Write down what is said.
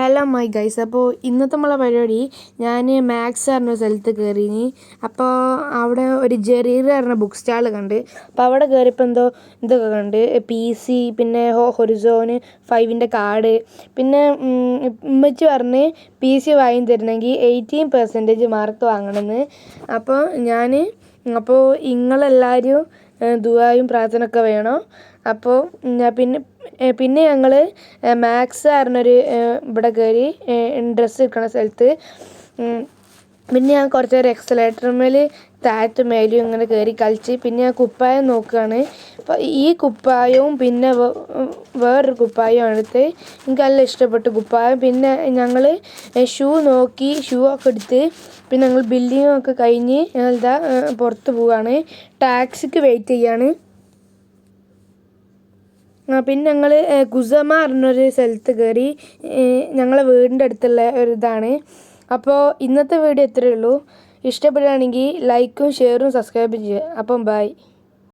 Hello my guys. അപ്പോൾ ഇന്നത്തെ നമ്മളെ പരിപാടി ഞാൻ മാക്സ് പറഞ്ഞ സ്ഥലത്ത് കയറിനി. അപ്പോൾ അവിടെ ഒരു ജെറീർ പറഞ്ഞ ബുക്ക് സ്റ്റാൾ കണ്ട്. അപ്പോൾ അവിടെ കയറിയപ്പോൾ എന്തൊക്കെ കണ്ട്, PC, പിന്നെ ഹൊറിസോൺ 5ൻ്റെ കാർഡ്, പിന്നെ ഉമ്മച്ചി പറഞ്ഞ് PC വാങ്ങി തരണമെങ്കിൽ 18% മാർക്ക് വാങ്ങണമെന്ന്. അപ്പോൾ നിങ്ങളെല്ലാവരും ദുആയും പ്രാർത്ഥനയൊക്കെ വേണം. അപ്പോൾ പിന്നെ ഞങ്ങൾ മാക്സ് പറഞ്ഞൊരു ഇവിടെ കയറി ഡ്രസ്സ് എടുക്കണ സ്ഥലത്ത്. പിന്നെ ഞാൻ കുറച്ച് നേരം എക്സലേറ്ററിന്മേൽ താഴത്തും മേലും ഇങ്ങനെ കയറി കളിച്ച്. പിന്നെ ഞാൻ കുപ്പായം നോക്കുകയാണ്. അപ്പോൾ ഈ കുപ്പായവും പിന്നെ വേറൊരു കുപ്പായവും എടുത്ത് എനിക്ക് നല്ല ഇഷ്ടപ്പെട്ടു കുപ്പായം. പിന്നെ ഞങ്ങൾ ഷൂ നോക്കി, ഷൂ ഒക്കെ എടുത്ത് പിന്നെ ഞങ്ങൾ ബില്ലിങ്ങൊക്കെ കഴിഞ്ഞ് ഞങ്ങളിതാ പുറത്ത് പോവുകയാണ്. ടാക്സിക്ക് വെയിറ്റ് ചെയ്യാണ്. പിന്നെ ഞങ്ങൾ കുസമ പറഞ്ഞൊരു സ്ഥലത്ത് കയറി. ഞങ്ങളെ വീടിൻ്റെ അടുത്തുള്ള ഒരിതാണ്. അപ്പോൾ ഇന്നത്തെ വീഡിയോ ഇത്രയേ ഉള്ളൂ. ഇഷ്ടപ്പെടുകയാണെങ്കിൽ ലൈക്കും ഷെയറും സബ്സ്ക്രൈബും ചെയ്യുക. അപ്പം ബൈ.